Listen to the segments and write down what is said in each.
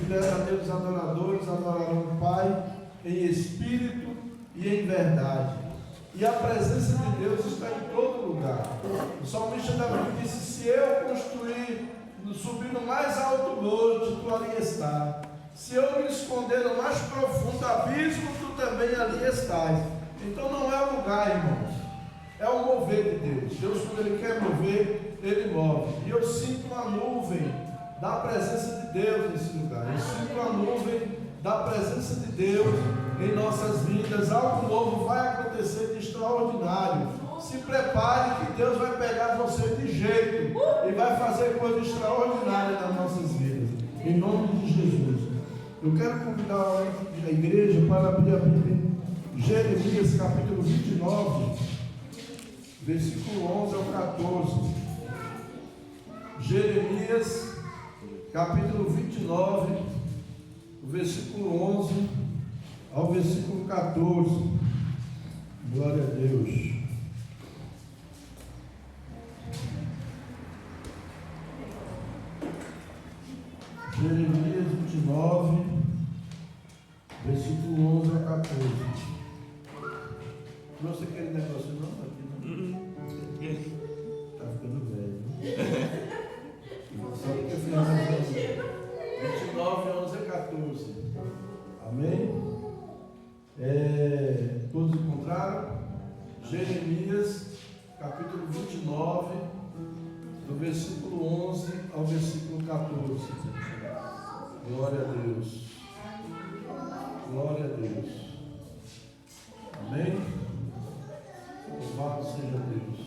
verdadeiros adoradores adorarão o Pai em espírito e em verdade. E a presença de Deus está em todo lugar. O salmista Davi disse: se eu construir, subir no mais alto monte, tu ali estás. Se eu me esconder no mais profundo abismo, tu também ali estás. Então não é o lugar, irmãos, é o mover de Deus. Deus, quando Ele quer mover, Ele move. E eu sinto uma nuvem da presença de Deus nesse lugar. Eu sinto uma nuvem da presença de Deus em nossas vidas. Algo novo vai acontecer de extraordinário. Se prepare que Deus vai pegar você de jeito e vai fazer coisa extraordinária nas nossas vidas. Em nome de Jesus. Eu quero convidar a igreja para abrir a Bíblia em Jeremias capítulo 29, versículo 11 ao 14. Jeremias capítulo 29, versículo 11 ao versículo 14. Glória a Deus. Jeremias 29, versículo 11 a 14. Trouxe aquele negócio não? Aqui não? Está ficando velho. Só porque eu fiz a 29, 11 a 14. Amém? Todos encontraram? Jeremias, capítulo 29, do versículo 11 ao versículo 14. Glória a Deus. Glória a Deus. Amém? Louvado seja Deus.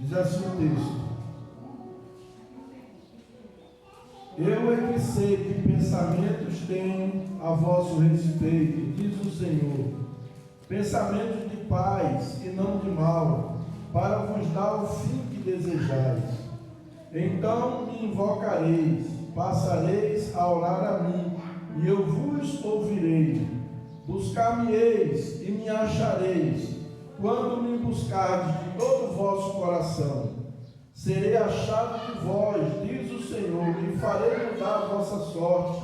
Diz assim o texto: eu é que sei que pensamentos tenho a vosso respeito, diz o Senhor, pensamentos de paz e não de mal, para vos dar o fim que desejais. Então me invocareis, passareis a orar a mim, e eu vos ouvirei. Buscar-me-eis e me achareis, quando me buscardes de todo o vosso coração. Serei achado de vós, diz o Senhor, e farei mudar a vossa sorte.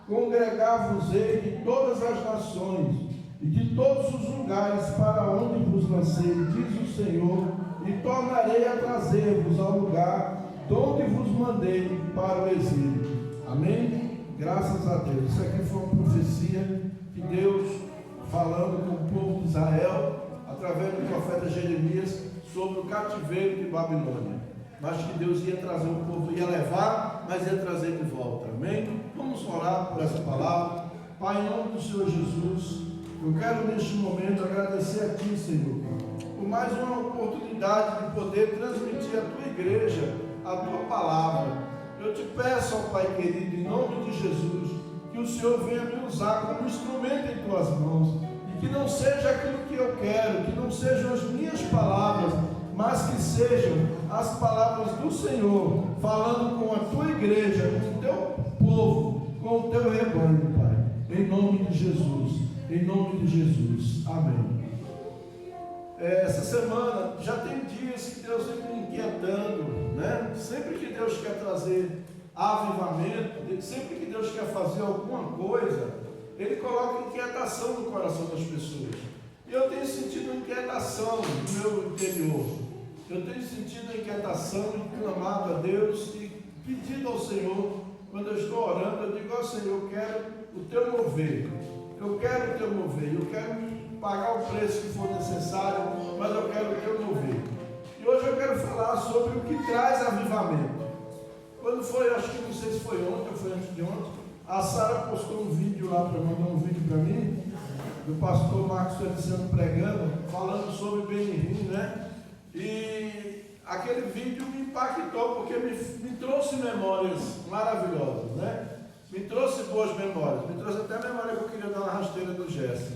Congregar-vos-ei de todas as nações, e de todos os lugares para onde vos lancei, diz o Senhor, e tornarei a trazer-vos ao lugar de onde vos mandei para o exílio. Amém? Graças a Deus. Isso aqui foi uma profecia que Deus, falando com o povo de Israel, através do profeta Jeremias, sobre o cativeiro de Babilônia. Mas que Deus ia trazer o povo, ia levar, mas ia trazer de volta. Amém? Vamos orar por essa palavra. Pai, em nome do Senhor Jesus, eu quero neste momento agradecer a Ti, Senhor, por mais uma oportunidade de poder transmitir à Tua igreja a Tua palavra. Eu te peço, ó Pai querido, em nome de Jesus, que o Senhor venha me usar como instrumento em Tuas mãos, e que não seja aquilo que eu quero, que não sejam as minhas palavras, mas que sejam as palavras do Senhor, falando com a Tua igreja, com o Teu povo, com o Teu rebanho, Pai, em nome de Jesus. Em nome de Jesus, amém. Essa semana já tem dias que Deus vem me inquietando, né? Sempre que Deus quer trazer avivamento, sempre que Deus quer fazer alguma coisa, Ele coloca inquietação no coração das pessoas. E eu tenho sentido inquietação no meu interior. Eu tenho sentido inquietação e clamado a Deus e pedido ao Senhor, quando eu estou orando, eu digo ao Senhor, eu quero o Teu mover. Eu quero o Teu mover, eu quero pagar o preço que for necessário, mas eu quero o Teu mover. E hoje eu quero falar sobre o que traz avivamento. Quando foi, acho que não sei se foi ontem ou foi antes de ontem, a Sara postou um vídeo lá, mandou um vídeo para mim, do pastor Marcos Feliciano pregando, falando sobre Benihim, né? E aquele vídeo me impactou, porque me trouxe memórias maravilhosas, né? Me trouxe boas memórias, me trouxe até a memória que eu queria dar uma rasteira do Gerson.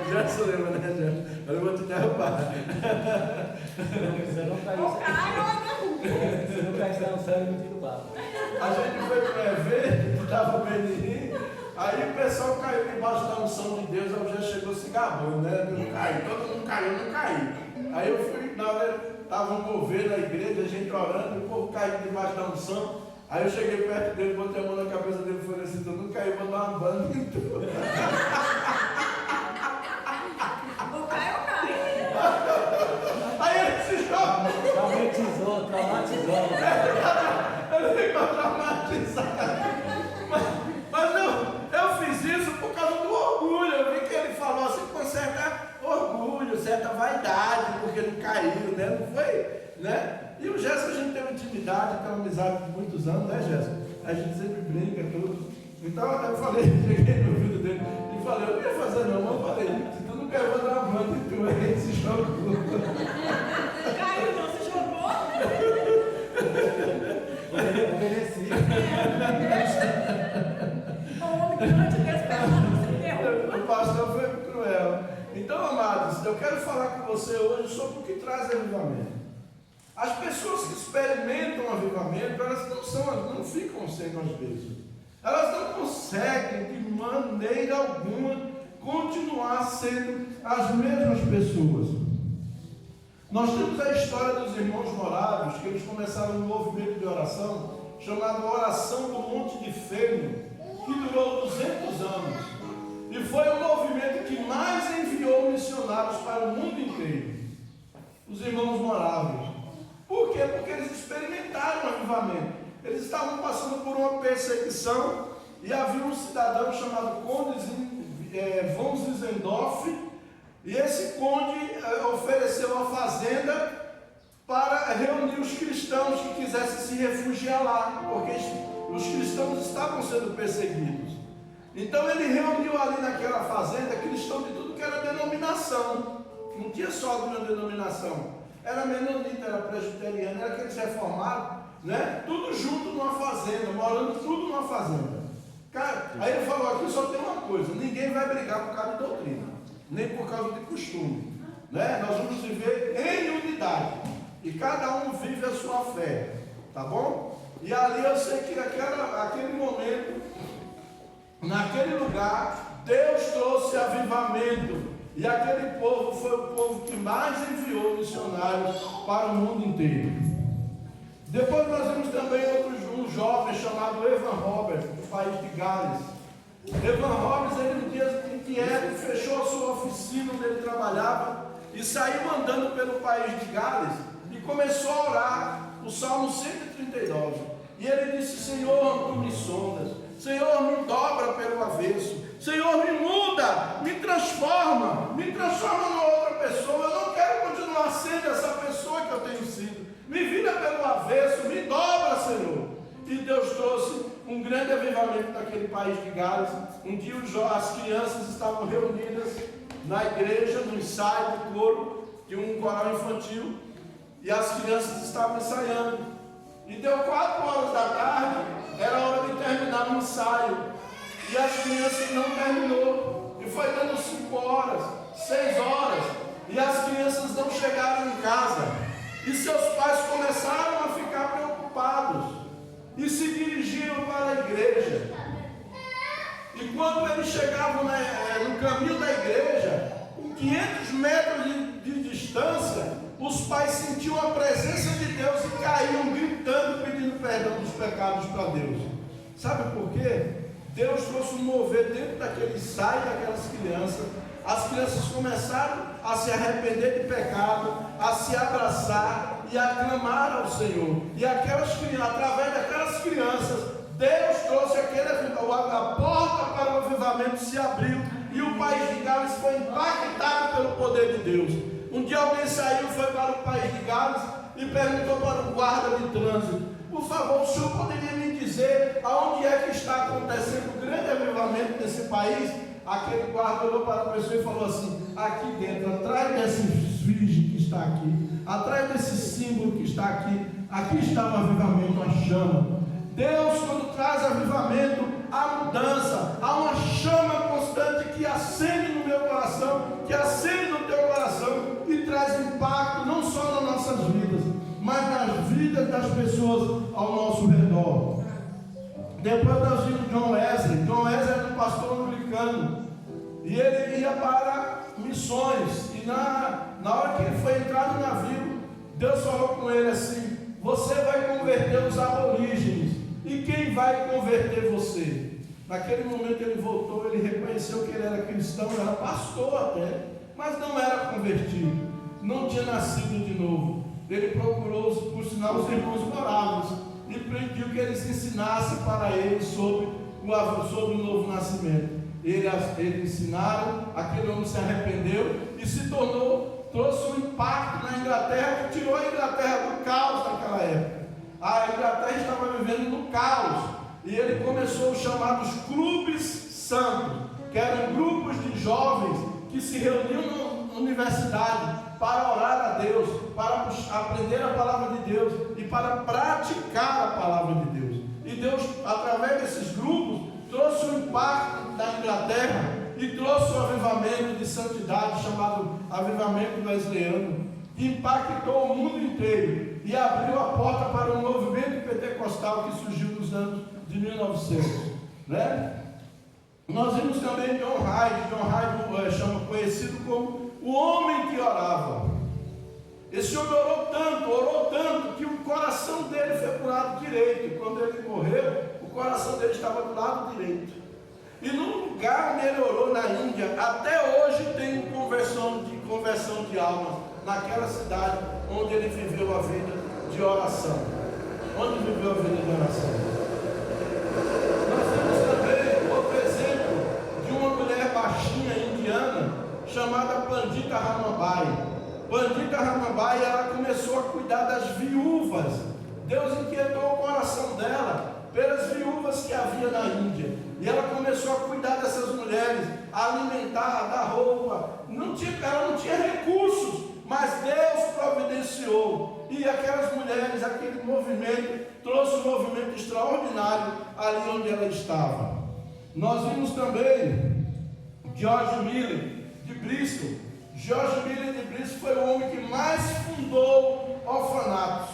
Gerson lembra, né, Gerson? Eu vou te derrubar. Você não prestar um cérebro de derrubar. A gente foi para o evento, estava Benihim, aí o pessoal caiu debaixo da unção de Deus, aí o Gerson chegou se gabando, né? Eu não caí, todo mundo caiu, eu não caí. Aí eu fui na hora estava um mover na igreja, a gente orando, e o povo caindo debaixo da unção. Aí eu cheguei perto dele, botei a mão na cabeça dele e falei assim, todo mundo caiu, vou dar uma banda em tudo. O Caio cai. Aí ele se jogou. Traumatizou. Ele ficou traumatizado. Mas eu fiz isso por causa do orgulho. Eu vi que ele falou assim com certa orgulho, certa vaidade, porque não caiu, né? Não foi, né? E o Jéssica, a gente tem uma intimidade, tem uma amizade de muitos anos, né, Jéssica? A gente sempre brinca, tudo. Então eu falei, cheguei no ouvido dele e falei, eu não ia fazer não, mas eu falei, se tu não quer, eu vou dar uma banda e tu aí se jogou. Caio não se jogou. Obedeci. O homem grande desse pergunta se derruba. O pastor foi cruel. Então, amados, eu quero falar com você hoje sobre o que traz avivamento. As pessoas que experimentam avivamento, elas não ficam sendo as mesmas. Elas não conseguem, de maneira alguma, continuar sendo as mesmas pessoas. Nós temos a história dos irmãos morávios, que eles começaram um movimento de oração, chamado Oração do Monte de Fêmea, que durou 200 anos. E foi o movimento que mais enviou missionários para o mundo inteiro. Os irmãos morávios. Por quê? Porque eles experimentaram o avivamento. Eles estavam passando por uma perseguição e havia um cidadão chamado Conde von Zinzendorf, e esse conde ofereceu uma fazenda para reunir os cristãos que quisessem se refugiar lá, porque os cristãos estavam sendo perseguidos. Então ele reuniu ali naquela fazenda cristãos de tudo que era denominação. Não tinha só uma denominação. Era menonita, era presbiteriano, era aqueles reformados, né? Tudo junto numa fazenda, morando tudo numa fazenda. Cara, aí ele falou, aqui só tem uma coisa, ninguém vai brigar por causa de doutrina, nem por causa de costume, né? Nós vamos viver em unidade, e cada um vive a sua fé, tá bom? E ali eu sei que aquele momento, naquele lugar, Deus trouxe avivamento. E aquele povo foi o povo que mais enviou missionários para o mundo inteiro. Depois nós vimos também um jovem chamado Evan Roberts, do país de Gales. Evan Roberts, ele um dia inquieto, fechou a sua oficina onde ele trabalhava e saiu andando pelo país de Gales e começou a orar o Salmo 139. E ele disse, Senhor, tu me sondas, Senhor, me dobra pelo avesso, Senhor, me muda, me transforma numa outra pessoa. Eu não quero continuar sendo essa pessoa que eu tenho sido. Me vira pelo avesso, me dobra, Senhor. E Deus trouxe um grande avivamento naquele país de Gales. Um dia as crianças estavam reunidas na igreja, no ensaio do coro, de um coral infantil, e as crianças estavam ensaiando. E deu 4 horas da tarde, era hora de terminar o ensaio. E as crianças não terminou. E foi dando 5 horas, 6 horas. E as crianças não chegaram em casa. E seus pais começaram a ficar preocupados. E se dirigiram para a igreja. E quando eles chegavam no caminho da igreja, em 500 metros de distância, os pais sentiam a presença de Deus e caíam gritando, pedindo perdão dos pecados para Deus. Sabe por quê? Deus trouxe um mover dentro daquele ensaio daquelas crianças. As crianças começaram a se arrepender de pecado, a se abraçar e a clamar ao Senhor. E através daquelas crianças, Deus trouxe a porta para o avivamento se abriu e o país de Gales foi impactado pelo poder de Deus. Um dia alguém saiu, foi para o país de Gales e perguntou para o guarda de trânsito, por favor, o senhor poderia me dizer aonde é que está acontecendo o grande avivamento nesse país? Aquele guarda olhou para a pessoa e falou assim, aqui dentro, atrás desse esfinge que está aqui, atrás desse símbolo que está aqui, aqui está o avivamento, a chama. Deus, quando traz avivamento, há mudança, há uma chama constante que acende no meu coração, que acende no teu coração e traz impacto não só nas nossas vidas, mas nas vidas das pessoas ao nosso redor. Depois nós vimos John Wesley. John Wesley era um pastor anglicano e ele ia para missões. E na hora que ele foi entrar no navio, Deus falou com ele assim: você vai converter os aborígenes, e quem vai converter você? Naquele momento ele voltou, ele reconheceu que ele era cristão, era pastor até, mas não era convertido, não tinha nascido de novo. Ele procurou, por sinal, os irmãos moráveis e pediu que eles ensinassem para ele sobre o novo nascimento. Eles ensinaram, aquele homem se arrependeu e se tornou, trouxe um impacto na Inglaterra, que tirou a Inglaterra do caos naquela época. A Inglaterra estava vivendo no caos, e ele começou os chamados clubes santos, que eram grupos de jovens que se reuniam na universidade para orar a Deus, para aprender a palavra de Deus e para praticar a palavra de Deus. E Deus, através desses grupos, trouxe o impacto da Inglaterra e trouxe o avivamento de santidade, chamado avivamento wesleyano, que impactou o mundo inteiro e abriu a porta para um movimento pentecostal que surgiu nos anos de 1900, né? Nós vimos também John Hyde chama conhecido como o homem que orava. Esse homem orou tanto, que o coração dele foi para o lado direito. Quando ele morreu, o coração dele estava do lado direito. E no lugar onde ele orou, na Índia, até hoje tem conversão de almas, naquela cidade onde ele viveu a vida de oração. Onde viveu a vida de oração. Nós temos também outro exemplo de uma mulher baixinha indiana chamada Pandita Ramabai. Pandita Ramabai, ela começou a cuidar das viúvas. Deus inquietou o coração dela pelas viúvas que havia na Índia, e ela começou a cuidar dessas mulheres, a alimentar, a dar roupa. Ela não tinha recursos, mas Deus providenciou, e aquelas mulheres, aquele movimento, trouxe um movimento extraordinário ali onde ela estava. Nós vimos também George Miller de Bristol. George Miller de Bristol foi o homem que mais fundou orfanatos.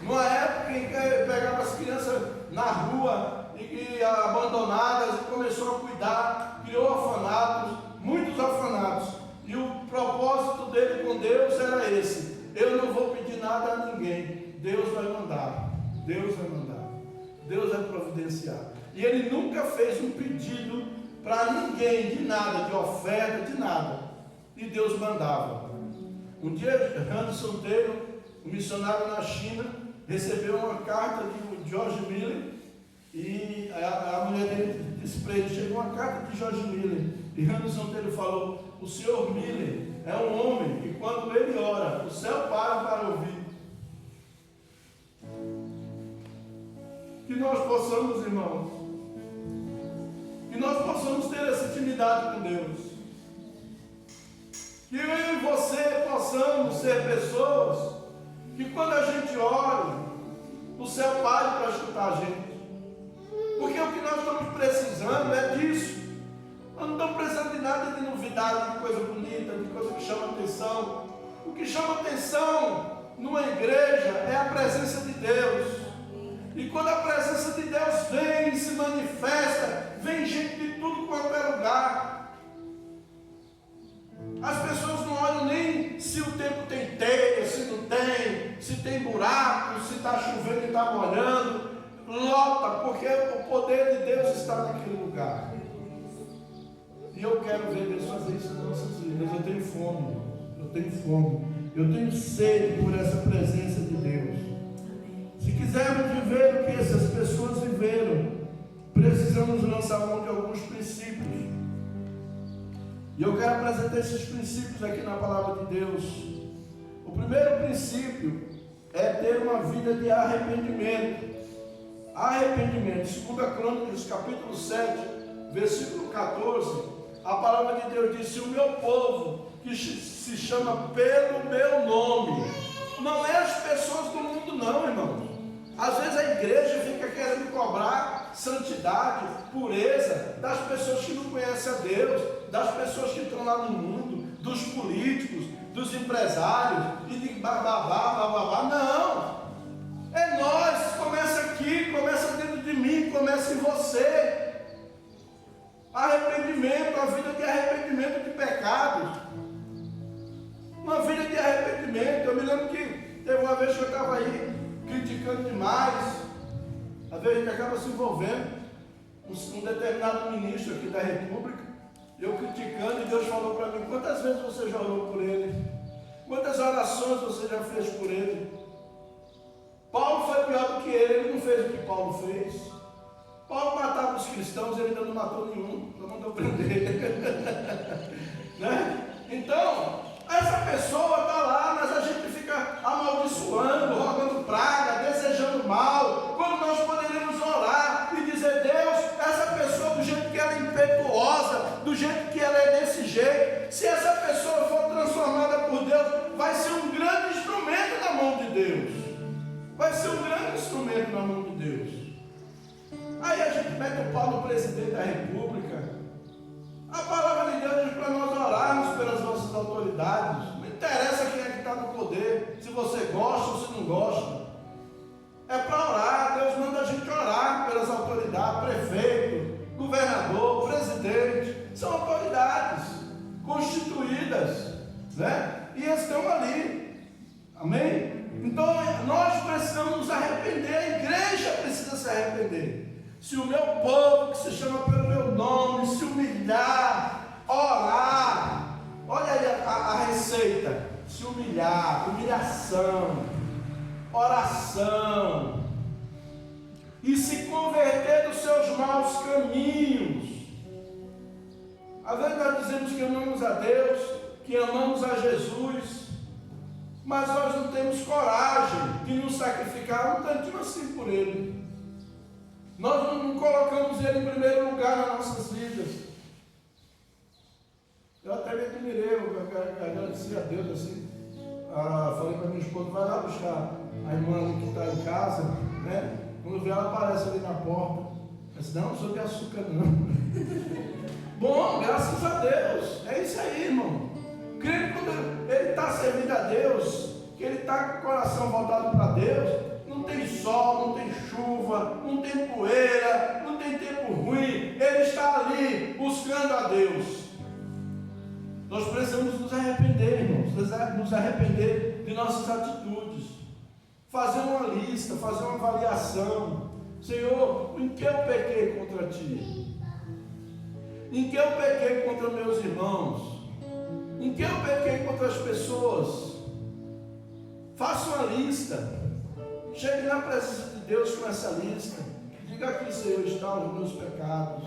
Numa época em que ele pegava as crianças na rua e abandonadas e começou a cuidar, criou orfanatos, muitos orfanatos. E o propósito dele com Deus era esse: eu não vou pedir nada a ninguém, Deus vai mandar, Deus vai mandar, Deus vai providenciar. E ele nunca fez um pedido para ninguém de nada, de oferta, de nada, e Deus mandava. Um dia, Anderson Taylor, um missionário na China, recebeu uma carta de George Miller, e a mulher dele disse para ele: chegou uma carta de George Miller, e Anderson Taylor falou: o senhor Miller é um homem que quando ele ora, o céu para ouvir. Que nós possamos, irmãos, que nós possamos ter essa intimidade com Deus, que eu e você possamos ser pessoas que quando a gente ore, o céu pare para escutar a gente, porque o que nós estamos precisando é disso. Nós não estamos precisando de nada de novidade, de coisa bonita, de coisa que chama atenção. O que chama atenção numa igreja é a presença de Deus. E quando a presença de Deus vem e se manifesta, vem gente de tudo quanto é lugar. As pessoas não olham nem se o tempo tem telha, se não tem, se tem buraco, se está chovendo e está molhando. Lota, porque o poder de Deus está naquele lugar. E eu quero ver Deus fazer isso nas nossas vidas. Eu tenho fome, eu tenho sede por essa presença de Deus. Se quisermos viver o que essas pessoas viveram, precisamos lançar mão de alguns princípios. E eu quero apresentar esses princípios aqui na palavra de Deus. O primeiro princípio é ter uma vida de arrependimento. Arrependimento. 2 Crônicas, capítulo 7, versículo 14, a palavra de Deus diz: se o meu povo, que se chama pelo meu nome, não é as pessoas do mundo não, irmãos. Às vezes a igreja fica querendo cobrar santidade, pureza das pessoas que não conhecem a Deus, das pessoas que estão lá no mundo, dos políticos, dos empresários, e de bababá. Não! É nós, começa aqui, começa dentro de mim, começa em você. Arrependimento, a vida de arrependimento de pecados. Uma vida de arrependimento. Eu me lembro que teve uma vez que eu estava aí criticando demais. Às vezes a gente acaba se envolvendo. Um determinado ministro aqui da República, eu criticando, e Deus falou para mim: quantas vezes você já orou por ele? Quantas orações você já fez por ele? Paulo foi pior do que ele não fez o que Paulo fez. Paulo matava os cristãos, ele ainda não matou nenhum, só mandou prender. Né? Então, essa pessoa está lá, mas a gente fica amaldiçoando, rogando praga, desejando mal, quando nós poderíamos orar e dizer: Deus, essa pessoa, do jeito que ela é impetuosa, do jeito que ela é desse jeito, se essa pessoa for transformada por Deus, vai ser um grande instrumento na mão de Deus. Vai ser um grande instrumento na mão de Deus. Aí a gente mete o pau no presidente da República. A palavra de Deus diz para nós orarmos pelas nossas autoridades. Não interessa quem é que está no poder, se você gosta ou se não gosta. É para orar. Deus manda a gente orar pelas autoridades, prefeito, governador, presidente. São autoridades constituídas, né? E estão ali. Amém? Então nós precisamos nos arrepender. A igreja precisa se arrepender. Se o meu povo, que se chama pelo meu nome, se humilhar, orar, olha aí a receita: se humilhar, humilhação, oração, e se converter dos seus maus caminhos. Às vezes nós dizemos que amamos a Deus, que amamos a Jesus, mas nós não temos coragem de nos sacrificar um tantinho assim por Ele. Nós não colocamos Ele em primeiro lugar nas nossas vidas. Eu até me admirei, eu agradeci a Deus assim. Falei para minha esposa: vai lá buscar a irmã que está em casa, né? Quando vê, ela aparece ali na porta. Eu disse: não sou de açúcar não. Bom, graças a Deus. É isso aí, irmão. Crendo que quando ele está servindo a Deus, que ele está com o coração voltado para Deus, não tem sol, não tem chuva, não tem poeira, não tem tempo ruim, ele está ali buscando a Deus. Nós precisamos nos arrepender, irmãos, nos arrepender de nossas atitudes, fazer uma lista, fazer uma avaliação. Senhor, em que eu pequei contra Ti? Em que eu pequei contra meus irmãos? Em que eu pequei contra as pessoas? Faça uma lista. Chegue na presença de Deus com essa lista. Diga: aqui, Senhor, estão os meus pecados.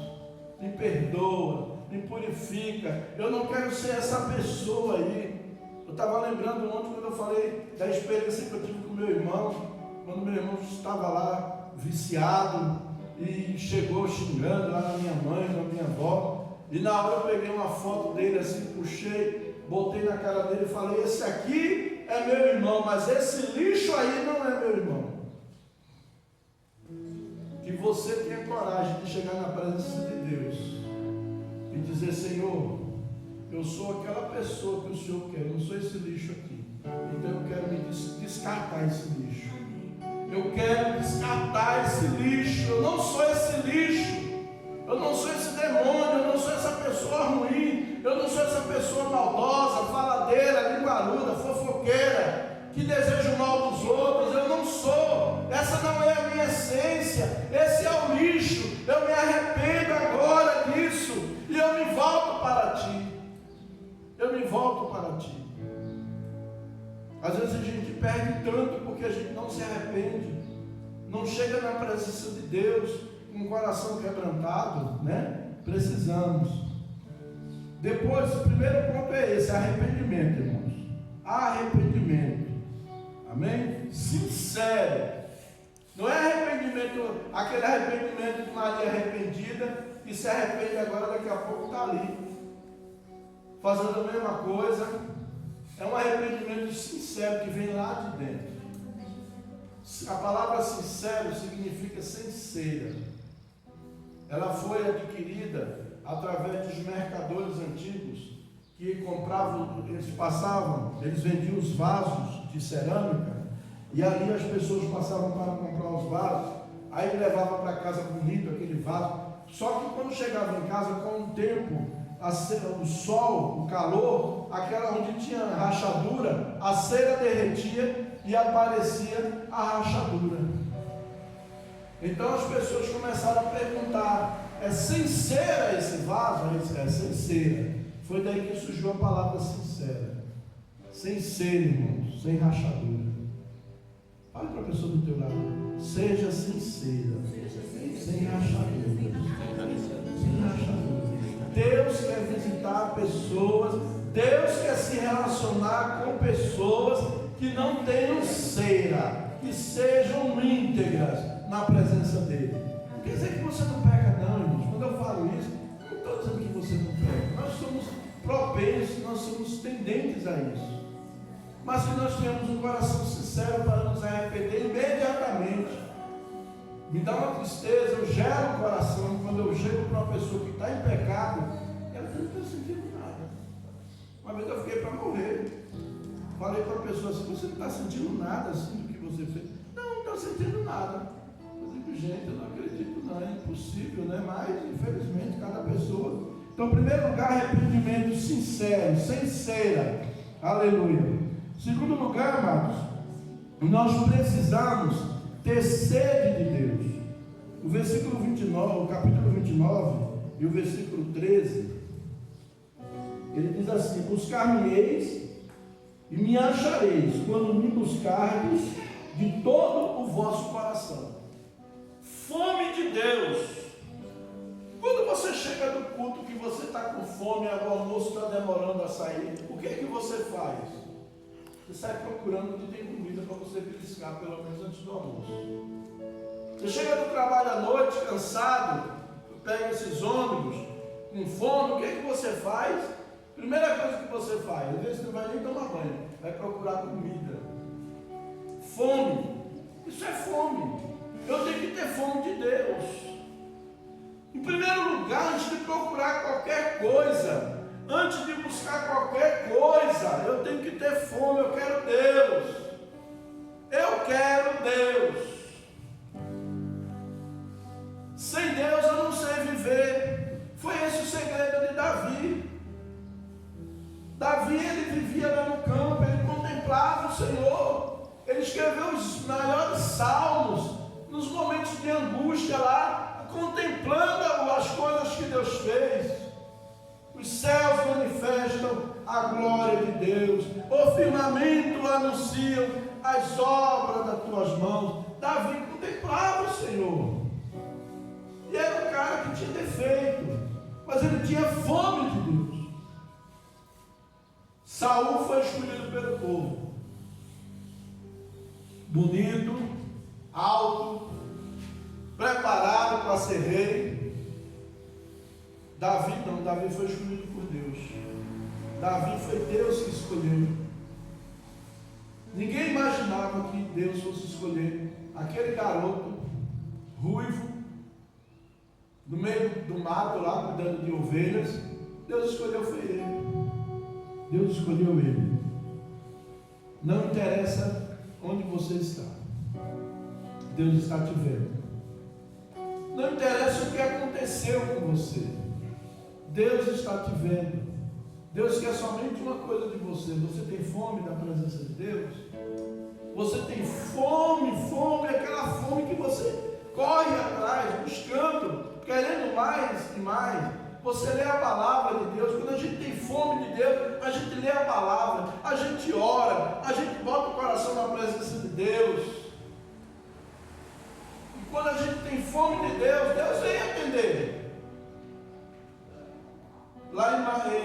Me perdoa, me purifica. Eu não quero ser essa pessoa aí. Eu estava lembrando ontem, quando eu falei da experiência que eu tive com meu irmão, quando meu irmão estava lá viciado e chegou xingando lá na minha mãe, na minha avó, e na hora eu peguei uma foto dele assim, puxei, botei na cara dele e falei: esse aqui é meu irmão, mas esse lixo aí não é meu irmão. Que você tenha coragem de chegar na presença de Deus e dizer: Senhor, eu sou aquela pessoa que o Senhor quer, eu não sou esse lixo aqui, então eu quero me descartar esse lixo. Eu quero descartar esse lixo. Eu não sou esse lixo. Eu não sou esse demônio. Eu não sou essa pessoa ruim. Eu não sou essa pessoa maldosa, faladeira, linguaruda, fofoqueira, que deseja o mal dos outros. Eu não sou. Essa não é a minha essência. Esse é o lixo. Eu me arrependo agora disso e eu me volto para Ti. Eu me volto para Ti. Às vezes a gente perde tanto porque a gente não se arrepende, não chega na presença de Deus com o coração quebrantado, né? Precisamos. Depois, o primeiro ponto é esse: arrependimento, irmãos. Arrependimento. Amém? Sincero. Não é arrependimento, aquele arrependimento de Maria arrependida, que se arrepende agora, daqui a pouco está ali, fazendo a mesma coisa. É um arrependimento sincero que vem lá de dentro. A palavra sincero significa sem cera. Ela foi adquirida através dos mercadores antigos que compravam, eles vendiam os vasos de cerâmica e ali as pessoas passavam para comprar os vasos. Aí levavam para casa bonito aquele vaso. Só que quando chegava em casa, com o tempo, o sol, o calor, aquela onde tinha rachadura, a cera derretia e aparecia a rachadura. Então as pessoas começaram a perguntar: é sem cera esse vaso? É sem cera. Foi daí que surgiu a palavra sincera. Sem cera, irmãos, sem rachadura. Fale para a pessoa do teu lado: seja sincera, sem rachadura. Sem rachadura. Deus quer visitar pessoas, Deus quer se relacionar com pessoas que não tenham cera, que sejam íntegras na presença dele. Não quer dizer que você não peca, não, irmãos. Quando eu falo isso, não estou dizendo que você não peca. Nós somos propensos, nós somos tendentes a isso. Mas que nós tenhamos um coração sincero para nos arrepender imediatamente. Me dá uma tristeza, eu gero o coração quando eu chego para uma pessoa que está em pecado, ela não está sentindo nada. Uma vez eu fiquei para morrer. Falei para a pessoa assim: você não está sentindo nada assim do que você fez? Não estou sentindo nada. Eu digo: gente, eu não acredito, não, é impossível, né? Mas infelizmente cada pessoa. Então, em primeiro lugar, arrependimento sincero, sem cera. Aleluia. Em segundo lugar, amados, nós precisamos ter sede de Deus. O versículo 29, o capítulo 29 e o versículo 13, ele diz assim: buscar-me-eis e me achareis, quando me buscardes de todo o vosso coração. Fome de Deus. Quando você chega do culto que você está com fome, o almoço está demorando a sair, o que é que você faz? Você sai procurando que tem comida para você beliscar, pelo menos antes do almoço. Você chega do trabalho à noite, cansado, pega esses ônibus, com fome, o que é que você faz? Primeira coisa que você faz, às vezes você não vai nem tomar banho, vai procurar comida. Fome, isso é fome. Eu tenho que ter fome de Deus. Em primeiro lugar, antes de procurar qualquer coisa, antes de buscar qualquer coisa, eu tenho que ter fome. Eu quero Deus. Eu quero Deus. Sem Deus eu não sei viver. Foi esse o segredo de Davi. Davi, ele vivia lá no campo, ele contemplava o Senhor. Ele escreveu os maiores salmos nos momentos de angústia lá, contemplando as coisas que Deus fez. Os céus manifestam a glória de Deus, o firmamento anunciam as obras das tuas mãos. Davi contemplava o Senhor, e era um cara que tinha defeito, mas ele tinha fome de Deus. Saul foi escolhido pelo povo, bonito, alto, preparado para ser rei. Davi não, Davi foi escolhido por Deus. Davi foi Deus que escolheu. Ninguém imaginava que Deus fosse escolher aquele garoto ruivo no meio do mato lá, cuidando de ovelhas. Deus escolheu, foi ele. Deus escolheu ele. Não interessa onde você está, Deus está te vendo. Não interessa o que aconteceu com você, Deus está te vendo. Deus quer somente uma coisa de você. Você tem fome da presença de Deus? Você tem fome, aquela fome que você corre atrás, buscando, querendo mais e mais. Você lê a palavra de Deus. Quando a gente tem fome de Deus, a gente lê a palavra, a gente ora, a gente bota o coração na presença de Deus. E quando a gente tem fome de Deus, Deus vem atender. Lá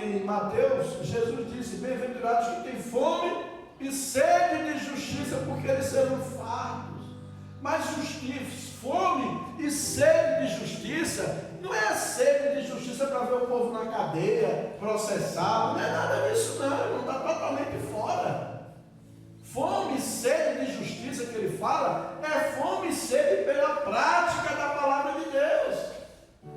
em Mateus, Jesus disse: bem-aventurados que têm fome e sede de justiça, porque eles serão fartos. Mas fome e sede de justiça não é a sede de justiça para ver o povo na cadeia, processado, não é nada disso não, está totalmente fora. Fome e sede de justiça que ele fala é fome e sede pela prática da palavra de Deus.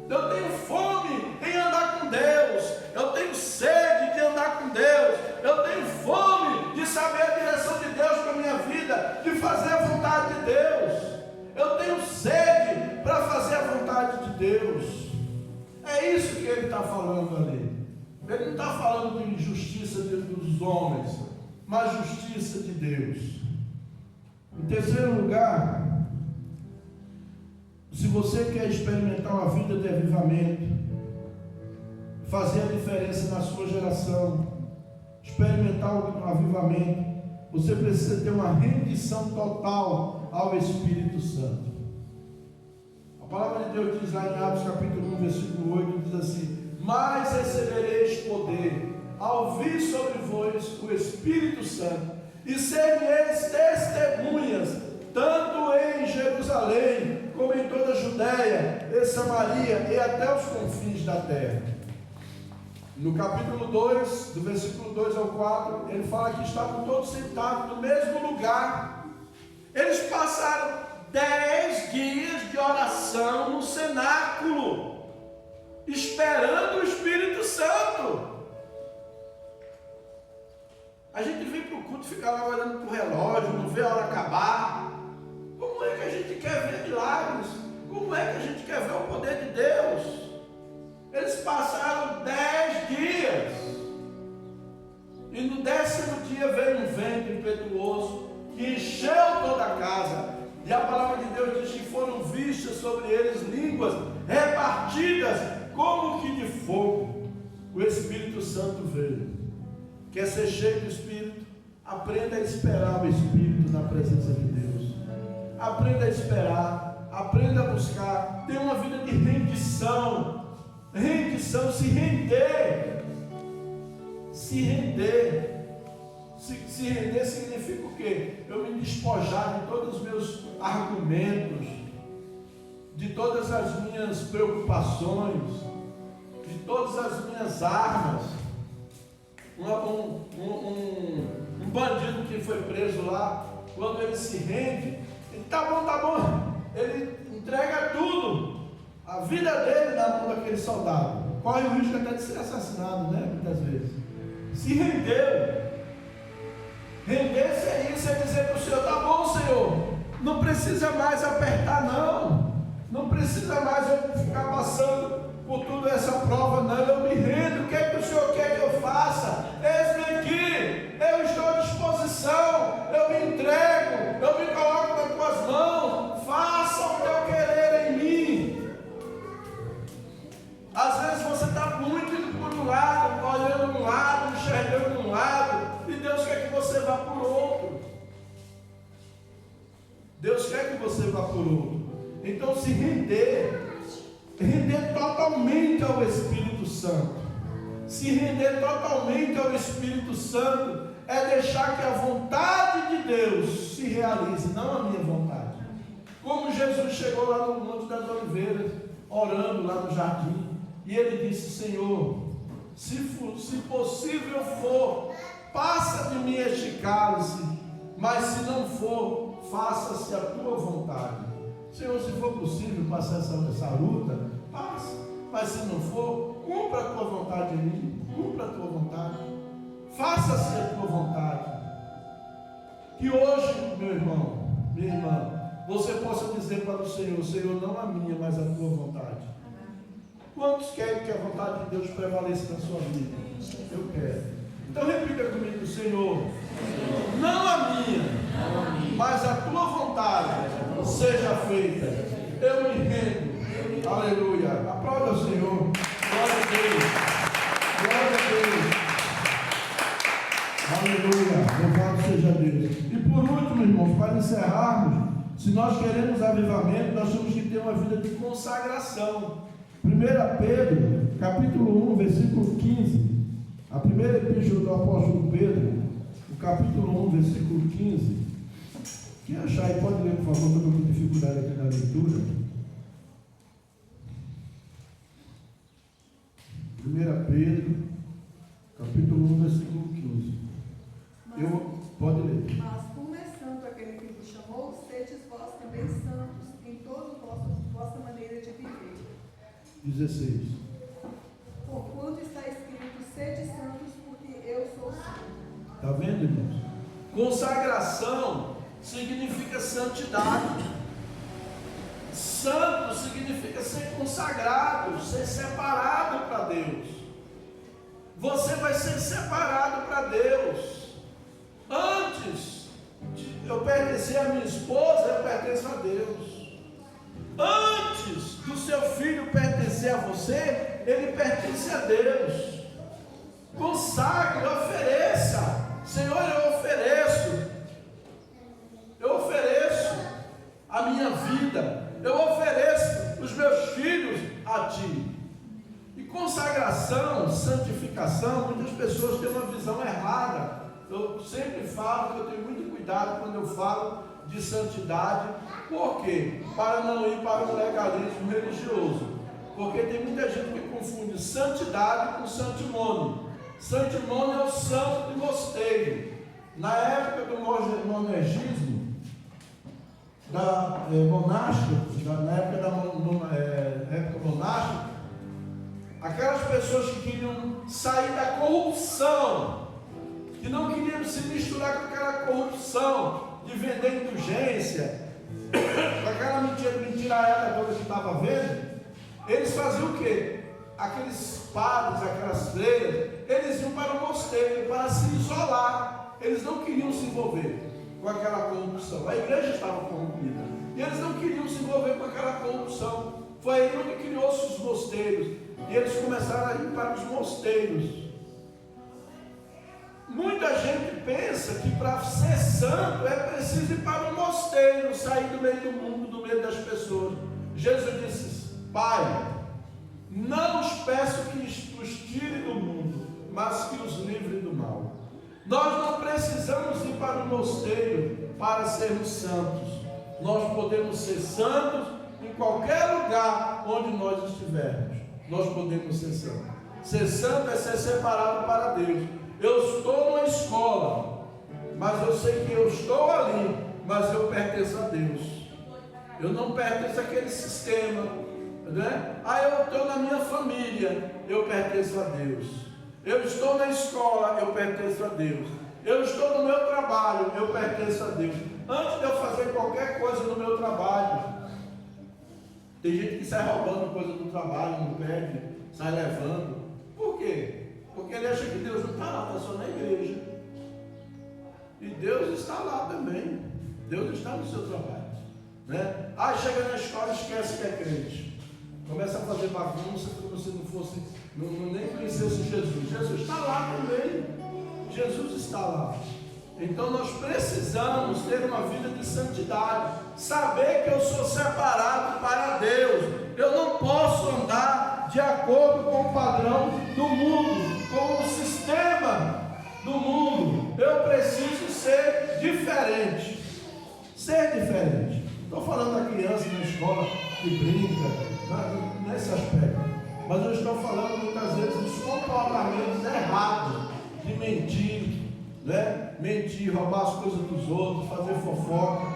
Eu tenho fome em andar com Deus, eu tenho sede de andar com Deus, eu tenho fome de saber a direção de Deus para a minha vida, de fazer a vontade de Deus. Eu tenho sede para fazer a vontade de Deus. É isso que ele está falando ali. está falando de justiça dos homens, mas justiça de Deus. Em terceiro lugar, se você quer experimentar uma vida de avivamento, fazer a diferença na sua geração, experimentar um avivamento, você precisa ter uma rendição total ao Espírito Santo. A palavra de Deus diz lá em Atos capítulo 1, versículo 8, diz assim: mas recebereis poder ao vir sobre vós o Espírito Santo, e sereis testemunhas, tanto em Jerusalém, como em toda a Judéia e Samaria, e até os confins da terra. No capítulo 2, do versículo 2 ao 4, ele fala que estavam todos sentados no mesmo lugar. Eles passaram 10 dias de oração no cenáculo, esperando o Espírito Santo. A gente vem para o culto e fica lá olhando para o relógio, não vê a hora acabar. Como é que a gente quer ver milagres? Como é que a gente quer ver o poder de Deus? Eles passaram 10 dias, e no 10º dia veio um vento impetuoso que encheu toda a casa, e a palavra de Deus diz que foram vistas sobre eles línguas repartidas como que de fogo. O Espírito Santo veio. Quer ser cheio do Espírito? Aprenda a esperar o Espírito na presença de Deus. Aprenda a esperar, aprenda a buscar, tenha uma vida de rendição. Rendição, se render. Se render. Se render significa o quê? Eu me despojar de todos os meus argumentos, de todas as minhas preocupações, de todas as minhas armas. Um bandido que foi preso lá, quando ele se rende, ele tá bom, ele entrega tudo, a vida dele na mão daquele soldado, corre o risco até de ser assassinado, né? Muitas vezes. Se rendeu. Render-se é isso, é dizer para o Senhor: tá bom, Senhor, não precisa mais apertar, não precisa mais eu ficar passando por toda essa prova, não. Eu me rendo. O que é que o Senhor quer que eu faça? Eis-me aqui, eu estou à disposição, eu me entrego, eu me coloco nas tuas mãos, faça o teu querer em mim. Às vezes você está muito indo por um lado, olhando um lado, enxergando um lado, e Deus quer que você vá por outro. Deus quer que você vá por outro. Então, se render totalmente ao Espírito Santo. Se render totalmente ao Espírito Santo é deixar que a vontade de Deus se realize, não a minha vontade. Como Jesus chegou lá no Monte das Oliveiras, orando lá no jardim, e ele disse: Senhor, se possível for, passa de mim este cálice, mas se não for, faça-se a tua vontade. Senhor, se for possível passar essa luta, passa, mas se não for, cumpra a tua vontade em mim, cumpra a tua vontade, faça-se a tua vontade. Que hoje, meu irmão, minha irmã, você possa dizer para o Senhor: Senhor, não a minha, mas a tua vontade. Quantos querem que a vontade de Deus prevaleça na sua vida? Eu quero. Então repita comigo: Senhor, não a minha, mas a tua vontade seja feita. Eu me rendo. Aleluia. Aplauda o Senhor. Glória a Deus. Glória a Deus. Aleluia. Louvado seja Deus. E por último, irmãos, para encerrarmos, se nós queremos avivamento, nós temos que ter uma vida de consagração. 1 Pedro, capítulo 1, versículo 15. A primeira epístola do apóstolo Pedro, o capítulo 1, versículo 15. Quem achar aí pode ler, por favor, estou com dificuldade aqui na leitura. 1 Pedro, capítulo 1, versículo 15. Pode ler. Mas como é santo aquele que vos chamou, sedes vós também santos em toda vossa maneira de viver. 16. Porquanto está escrito: sede santos, porque eu sou santo. Está vendo, irmãos? Consagração significa santidade. Santo significa ser consagrado, ser separado para Deus. você vai ser separado para Deus. Antes de eu pertencer à minha esposa, eu pertenço a Deus. Antes do seu filho pertencer a você, ele pertence a Deus. Consagre, ofereça. Senhor, eu ofereço a minha vida, eu ofereço os meus filhos a Ti. E consagração, santificação, muitas pessoas têm uma visão errada. Eu sempre falo que eu tenho muito cuidado quando eu falo de santidade. Por quê? Para não ir para o legalismo religioso. Porque tem muita gente que confunde santidade com santimônio. Santimônio é o santo de mosteiro. Na época do monergismo, na época monástica, aquelas pessoas que queriam sair da corrupção, que não queriam se misturar com aquela corrupção de vender indulgência, com aquela mentiraiada toda que estava vendo, eles faziam o quê? Aqueles padres, aquelas freiras, eles iam para o mosteiro para se isolar. Eles não queriam se envolver com aquela corrupção. A igreja estava corrompida e eles não queriam se envolver com aquela corrupção. Foi aí onde criou-se os mosteiros e eles começaram a ir para os mosteiros. Muita gente pensa que para ser santo é preciso ir para o mosteiro, sair do meio do mundo, do meio das pessoas. Jesus disse: Pai, não os peço que os tire do mundo, mas que os livre do mal. Nós não precisamos ir para o mosteiro para sermos santos. Nós podemos ser santos em qualquer lugar onde nós estivermos. Nós podemos ser santos. Ser santo é ser separado para Deus. Eu estou numa escola, mas eu sei que eu estou ali, mas eu pertenço a Deus. Eu não pertenço àquele sistema, né? Eu estou na minha família, eu pertenço a Deus. Eu estou na escola, eu pertenço a Deus. Eu estou no meu trabalho, eu pertenço a Deus. Antes de eu fazer qualquer coisa no meu trabalho, tem gente que sai roubando coisa do trabalho, não pede, sai levando. Por quê? Porque ele acha que Deus não está lá, está só na igreja. E Deus está lá também. Deus está no seu trabalho, né? Chega na escola e esquece que é crente. Começa a fazer bagunça como se não fosse, nem conhecesse Jesus. Jesus está lá também. Jesus está lá. Então nós precisamos ter uma vida de santidade. Saber que eu sou separado para Deus. Eu não posso andar de acordo com o padrão do mundo, com o sistema do mundo. Eu preciso ser diferente. Ser diferente. Estou falando da criança na escola que brinca, nesse aspecto, mas eu estou falando muitas vezes dos comportamentos errados, de mentir, né? Mentir, roubar as coisas dos outros, fazer fofoca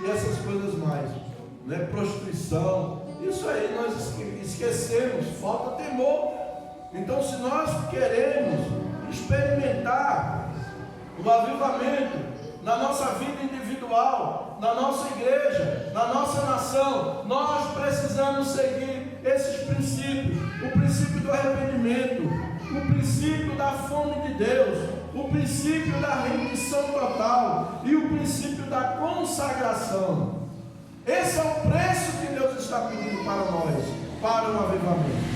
e essas coisas mais, né? Prostituição, isso aí nós esquecemos, falta temor. Então, se nós queremos experimentar o avivamento na nossa vida individual, na nossa igreja, na nossa nação, nós precisamos seguir esses princípios: o princípio do arrependimento, o princípio da fome de Deus, o princípio da rendição total e o princípio da consagração. Esse é o preço que Deus está pedindo para nós, para o avivamento.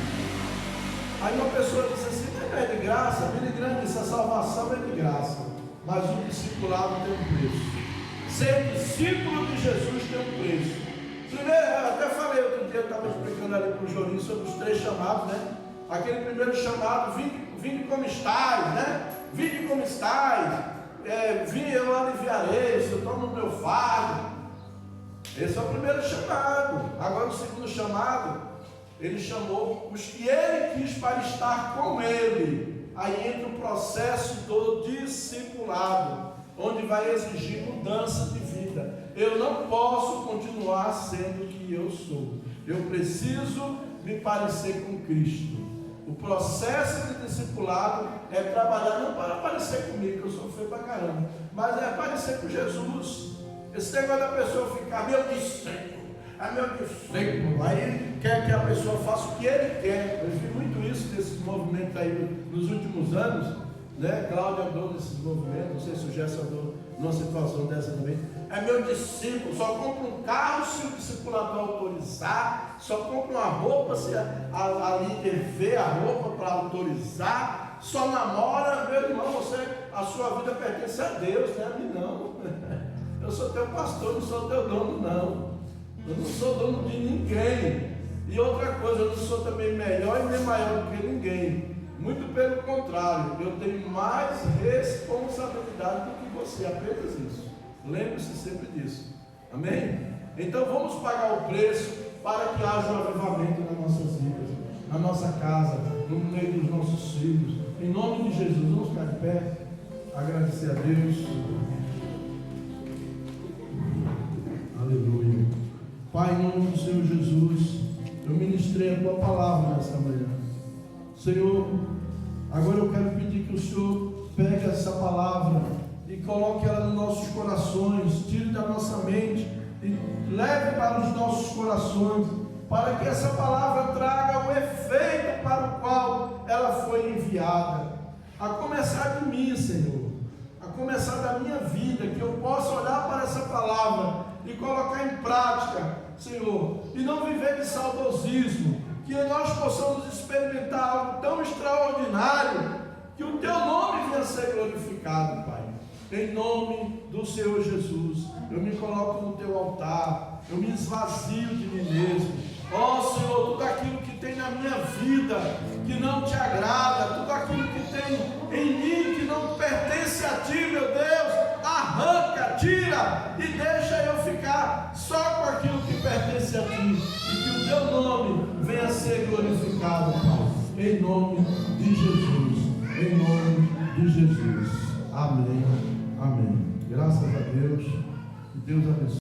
Aí uma pessoa diz assim: não é de graça? Billy Graham disse: a salvação é de graça, mas o discipulado tem um preço. Ser discípulo de Jesus tem um preço. Primeiro, eu até falei outro dia, eu estava explicando ali para o Jorinho sobre os 3 chamados, né? Aquele primeiro chamado: vinde como estáis, né? Vinde como estáis, eu aliviarei, se eu tomo o meu fardo. Esse é o primeiro chamado. Agora o segundo chamado, ele chamou os que ele quis para estar com ele. Aí entra o processo do discipulado, onde vai exigir mudança de vida. Eu não posso continuar sendo o que eu sou. Eu preciso me parecer com Cristo. O processo de discipulado é trabalhar não para parecer comigo, que eu sou feio pra caramba, mas é parecer com Jesus. Esse negócio da pessoa ficar: meu discípulo, meu discípulo, aí quer que a pessoa faça o que ele quer. Eu vi muito isso desses movimentos aí nos últimos anos, né? Cláudia andou nesses movimentos, não sei se o Gerson andou numa situação dessa também. É meu discípulo, só compra um carro se o discipulador autorizar, só compra uma roupa se a líder vê a roupa para autorizar, só namora. Meu irmão, a sua vida pertence a Deus, não é a mim não. Eu sou teu pastor, não sou teu dono não. Eu não sou dono de ninguém. E outra coisa, eu não sou também melhor e nem maior do que ninguém. Muito pelo contrário, eu tenho mais responsabilidade do que você, apenas isso. Lembre-se sempre disso. Amém? Então vamos pagar o preço para que haja um avivamento nas nossas vidas, na nossa casa, no meio dos nossos filhos. Em nome de Jesus, vamos ficar de pé, agradecer a Deus. Aleluia. Pai, em nome do Senhor Jesus, eu ministrei a Tua palavra nesta manhã. Senhor, agora eu quero pedir que o Senhor pegue essa palavra e coloque ela nos nossos corações, tire da nossa mente e leve para os nossos corações, para que essa palavra traga o efeito para o qual ela foi enviada. A começar de mim, Senhor, a começar da minha vida, que eu possa olhar para essa palavra e colocar em prática, Senhor, e não viver de saudosismo, que nós possamos experimentar algo tão extraordinário, que o Teu nome venha a ser glorificado, Pai. Em nome do Senhor Jesus, eu me coloco no Teu altar, eu me esvazio de mim mesmo. Ó Senhor, tudo aquilo que tem na minha vida que não Te agrada, tudo aquilo que tem em mim que não pertence a Ti, meu Deus, arranca, tira e deixa eu ficar só com aquilo que pertence a Ti, e que o Teu nome venha a ser glorificado, Pai, em nome de Jesus, em nome de Jesus. Amém, amém. Graças a Deus, que Deus abençoe.